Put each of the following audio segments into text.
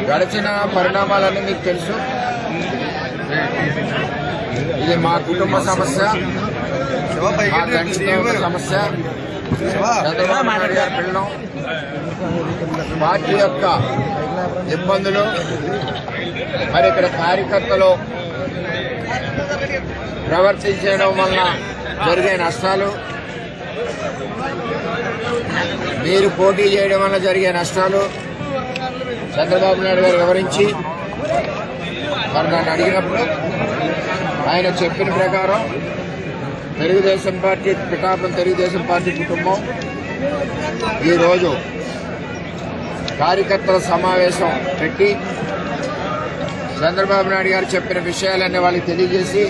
గడిచిన పరిణామాలన్నీ మీకు తెలుసు. ఇది మా కుటుంబ సమస్య, మా తండ్రి సమస్య. చంద్రబాబు నాయుడు గారి పిల్లలు పార్టీ యొక్క ఇబ్బందులు, మరి ఇక్కడ కార్యకర్తలు ప్రవర్తించడం వలన జరిగే నష్టాలు, మీరు పోటీ చేయడం వల్ల జరిగే నష్టాలు చంద్రబాబు నాయుడు గారు వివరించి మరి నన్ను అడిగినప్పుడు ఆయన చెప్పిన ప్రకారం తెలుగుదేశం పార్టీ పిఠాపురం తెలుగుదేశం పార్టీ కుటుంబం ఈరోజు కార్యకర్తల సమావేశం పెట్టి చంద్రబాబు నాయుడు గారు చెప్పిన విషయాలన్నీ వాళ్ళకి తెలియజేసి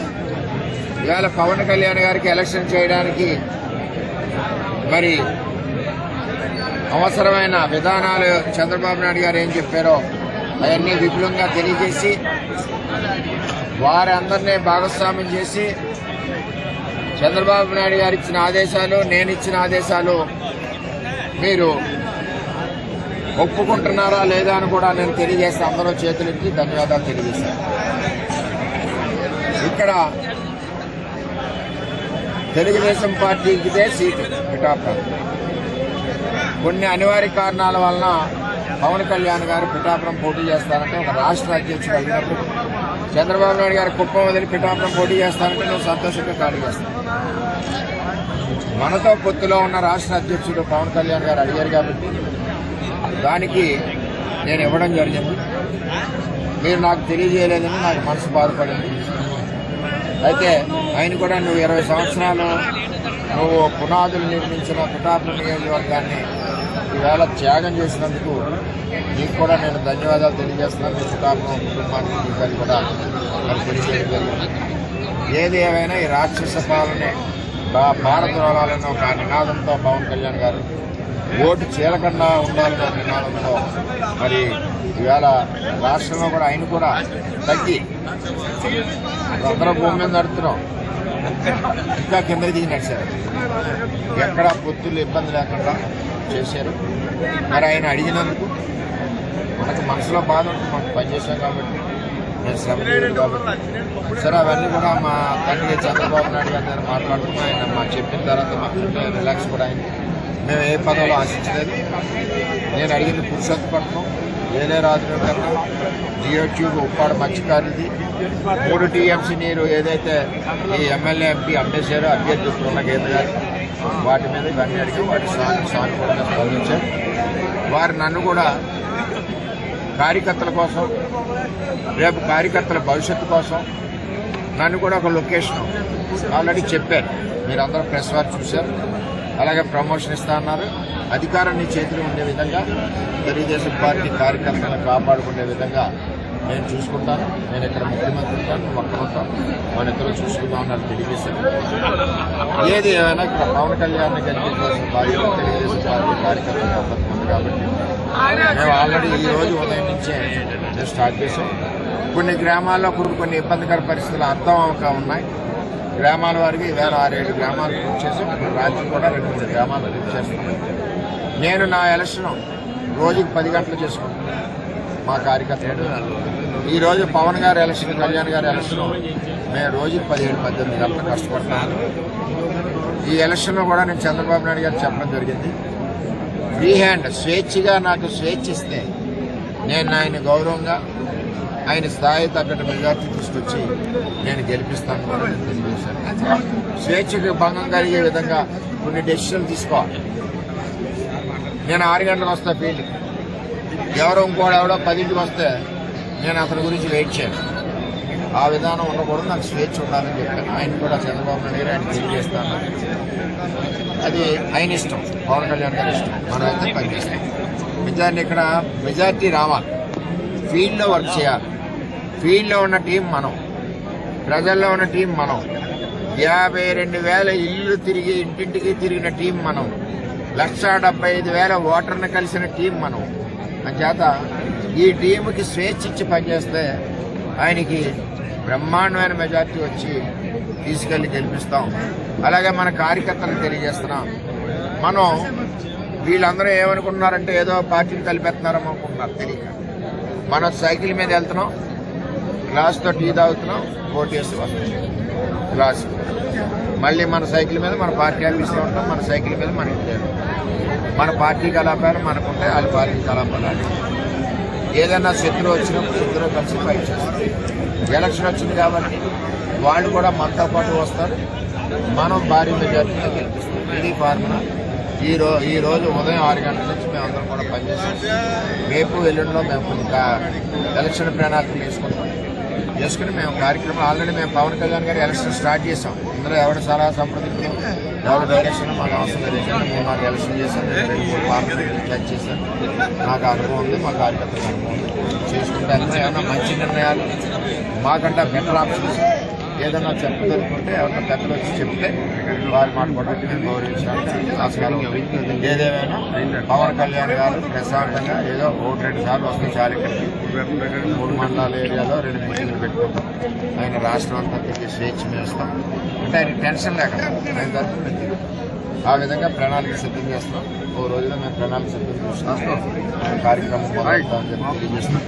ఇవాళ పవన్ కళ్యాణ్ గారికి ఎలక్షన్ చేయడానికి మరి అవసరమైన విధానాలు చంద్రబాబు నాయుడు గారు ఏం చెప్పారో అవన్నీ విపులంగా తెలియజేసి వారి అందరినీ భాగస్వామ్యం చేసి చంద్రబాబు నాయుడు గారు ఇచ్చిన ఆదేశాలు, నేను ఇచ్చిన ఆదేశాలు మీరు ఒప్పుకుంటున్నారా లేదా అని కూడా నేను తెలియజేస్తే అందరూ చేతులెత్తి ధన్యవాదాలు తెలియజేశాను. ఇక్కడ తెలుగుదేశం పార్టీకిదే సీటు పిఠాపురం. కొన్ని అనివార్య కారణాల వలన పవన్ కళ్యాణ్ గారు పిఠాపురం పోటీ చేస్తారంటే ఒక రాష్ట్ర అధ్యక్షుడు అడిగినప్పుడు చంద్రబాబు నాయుడు గారు కుప్పం వదిలి పిఠాపురం పోటీ చేస్తారంటే నేను సంతోషంగా ఖాళీ చేస్తాను. మనతో పొత్తులో ఉన్న రాష్ట్ర అధ్యక్షుడు పవన్ కళ్యాణ్ గారు అడిగారు కాబట్టి దానికి నేను ఇవ్వడం జరిగింది. మీరు నాకు తెలియజేయలేదని నాకు మనసు బాధపడింది. అయితే ఆయన కూడా నువ్వు 20 సంవత్సరాలు నువ్వు పునాదులు నిర్మించిన పిఠాపురం నియోజకవర్గాన్ని ఈవేళ త్యాగం చేసినందుకు నీకు కూడా నేను ధన్యవాదాలు తెలియజేస్తున్నాను. మీ పిఠాపురం కుటుంబానికి మీకు కూడా మరి తెలియజేయగలిగింది. ఏది ఏమైనా ఈ రాక్షస పాలనే భారద్రోహాలన్న ఒక నినాదంతో పవన్ కళ్యాణ్ గారు ఓటు చీలకుండా ఉండాలన్న నినాదంతో మరి ఈవేళ రాష్ట్రంలో కూడా ఆయన కూడా తగ్గి అందరూ భూమి మీద నడుతున్నాం, ఇంకా కిందకి దిగి నడిచారు. ఎక్కడా పొత్తులు ఇబ్బంది లేకుండా చేశారు. మరి ఆయన అడిగినందుకు మనకు మనసులో బాధ ఉంటుంది, మనకు పనిచేశాం కాబట్టి, నేను శ్రమ చేయలేదు కాబట్టి. సరే అవన్నీ కూడా మా తండ్రి చంద్రబాబు నాయుడు గారి దగ్గర మాట్లాడుతున్నాం. ఆయన మా చెప్పిన తర్వాత మాకు రిలాక్స్ కూడా అయింది. మేము ఏ పదవులు ఆశించలేదు. నేను అడిగింది పురుషోత్తపట్నం, ఏలేరాజు కన్నా, జియో ట్యూబ్, ఉప్పాడ మత్స్యకారులది, 3 టీఎంసీ నీరు ఏదైతే ఈ ఎమ్మెల్యే ఎంపీ అమ్మేశారో అభ్యర్థులు ఉన్న గేదె గారు వాటి మీద ఇవన్నీ అడిగి వాటి సానుకూలంగా స్పందించారు. వారు నన్ను కూడా కార్యకర్తల కోసం, రేపు కార్యకర్తల భవిష్యత్తు కోసం నన్ను కూడా ఒక లొకేషన్ ఆల్రెడీ చెప్పారు. మీరందరూ ప్రెస్ వారు చూశారు. అలాగే ప్రమోషన్ ఇస్తా అన్నారు. అధికారం నీ చేతిలో ఉండే విధంగా తెలుగుదేశం పార్టీ కార్యకర్తలను కాపాడుకునే విధంగా నేను చూసుకుంటాను. నేను ఇక్కడ ముఖ్యమంత్రి ఉంటాను, ఒక్కరు ఉంటాను, మన ఇద్దరు చూసుకుందాం అన్నారు తెలియజేశాను. ఏది ఏమైనా ఇక్కడ పవన్ కళ్యాణ్ గెలిపించాల్సిన బాధ్యత తెలుగుదేశం పార్టీ కార్యకర్తలు ఉంది కాబట్టి మేము ఆల్రెడీ ఈ రోజు ఉదయం నుంచే మేము స్టార్ట్ చేసాం. కొన్ని గ్రామాల్లో కొన్ని ఇబ్బందికర పరిస్థితులు అర్థం అవక ఉన్నాయి. గ్రామాల వారికి వేరే 6-7 గ్రామాలు పూర్తి చేసాం. రాత్రి కూడా 2-3 గ్రామాలు పూర్తి చేస్తున్నాం. నేను నా ఎలక్షన్ రోజుకి 10 గంటలు చేసుకుంటాను. మా కార్యకర్తలు ఈరోజు పవన్ గారి ఎలక్షన్, కళ్యాణ్ గారి ఎలక్షన్ మేము రోజుకి 17-18 గంటలు కష్టపడతాను. ఈ ఎలక్షన్లో కూడా నేను చంద్రబాబు నాయుడు గారు చెప్పడం జరిగింది, ఫ్రీ హ్యాండ్ స్వేచ్ఛగా నాకు స్వేచ్ఛ ఇస్తే నేను ఆయన గౌరవంగా ఆయన స్థాయి తగ్గట్టు మెజార్టీ తీసుకొచ్చి నేను గెలిపిస్తాను కూడా నేను తెలియజేశాను. స్వేచ్ఛకు భంగం కలిగే విధంగా కొన్ని డెసిషన్లు తీసుకోవాలి. నేను 6 గంటలకు వస్తా ఫీల్డ్కి, ఎవరో ఎవడో 10ంటికి వస్తే నేను అతని గురించి వెయిట్ చేయను. ఆ విధానం ఉండకూడదు, నాకు స్వేచ్ఛ ఉండాలని చెప్పాను. ఆయన కూడా చంద్రబాబు నాయుడు గారు ఆయన తెలియజేస్తాను. అది ఆయన ఇష్టం, పవన్ కళ్యాణ్ గారి ఇష్టం. మనం అయితే పనిచేస్తాం. మెజార్టీ రావాలి, ఫీల్డ్లో వర్క్ చేయాలి. ఫీల్డ్లో ఉన్న టీం మనం, ప్రజల్లో ఉన్న టీం మనం, 52,000 ఇల్లు తిరిగి ఇంటింటికి తిరిగిన టీం మనం, 1,75,000 ఓటర్ని కలిసిన టీం మనం. అంచేత ఈ టీంకి స్వేచ్ఛ ఇచ్చి పనిచేస్తే ఆయనకి బ్రహ్మాండమైన మెజార్టీ వచ్చి తీసుకెళ్లి గెలిపిస్తాం. అలాగే మన కార్యకర్తలకు తెలియజేస్తున్నాం, మనం వీళ్ళందరూ ఏమనుకుంటున్నారంటే ఏదో పార్టీని కలిపేస్తున్నారని అనుకుంటున్నారు. తెలియక మనం సైకిల్ మీద వెళ్తున్నాం, గ్లాస్తో టీ తాగుతున్నాం, ఓటేసి వస్తున్నాం గ్లాస్. మళ్ళీ మన సైకిల్ మీద మన పార్టీ ఆఫీస్లో ఉంటాం, మన సైకిల్ మీద మన ఇంటి దగ్గర. మన పార్టీ కలాపాలు మనకుంటాయి, వాళ్ళ పార్టీ కలాపాలు అని. ఏదైనా శత్రువు వచ్చినప్పుడు ఇద్దరు కలిసి ఫైట్ చేస్తారు. ఎలక్షన్ వచ్చింది కాబట్టి వాళ్ళు కూడా మనతో పాటు వస్తారు, మనం భారీ మెజార్టీలో గెలిపిస్తాం. ఇది ఫార్ములా. ఈ రోజు ఉదయం 6 గంటల నుంచి మేమందరం కూడా పనిచేస్తాం. రేపు ఎల్లుండిలో మేము కొన్ని ఎలక్షన్ ప్రణాళికలు చేసుకుని మేము కార్యక్రమం ఆల్రెడీ మేము పవన్ కళ్యాణ్ గారి ఎలక్షన్ స్టార్ట్ చేసాం. ఇందులో ఎవరి సలహా సంప్రదింపులు, ఎవరి డైరెక్షన్ మాకు అవసరం లేదు. 3-4 ఎలక్షన్ చేశాను, 2-3 పార్లమెంట్ క్యాచ్ చేశాను. నాకు అనుభవం ఉంది, మా కార్యకర్తలకు అనుభవం ఉంది. చేసుకుంటే ఏమైనా మంచి నిర్ణయాలు మాకంటే బెటర్ ఆప్షన్స్ ఏదైనా చెప్పదలుకుంటే ఎవరైనా పెద్దలు వచ్చి చెప్తే వారి మాట కూడా నేను గౌరవించడానికి ఆస్కారం ఉంది. ఏదేమైనా పవన్ కళ్యాణ్ గారు ప్రశాంతంగా ఏదో 1-2 సార్లు వస్తే చాలు. ఇక్కడికి 3 మండలాల ఏరియాలో 2 మీటింగ్లు పెట్టుకుంటాం. ఆయన రాష్ట్రం అంతా తిరిగి స్వేచ్ఛ మేస్తాం. అంటే ఆయన టెన్షన్ లేకుండా ఆయన తరఫున ఆ విధంగా ప్రణాళిక సిద్ధం చేస్తున్నాం. ఓ రోజులో మేము ప్రణాళిక సిద్ధం చేస్తున్నాం. కార్యక్రమం తెలియజేస్తున్నాం.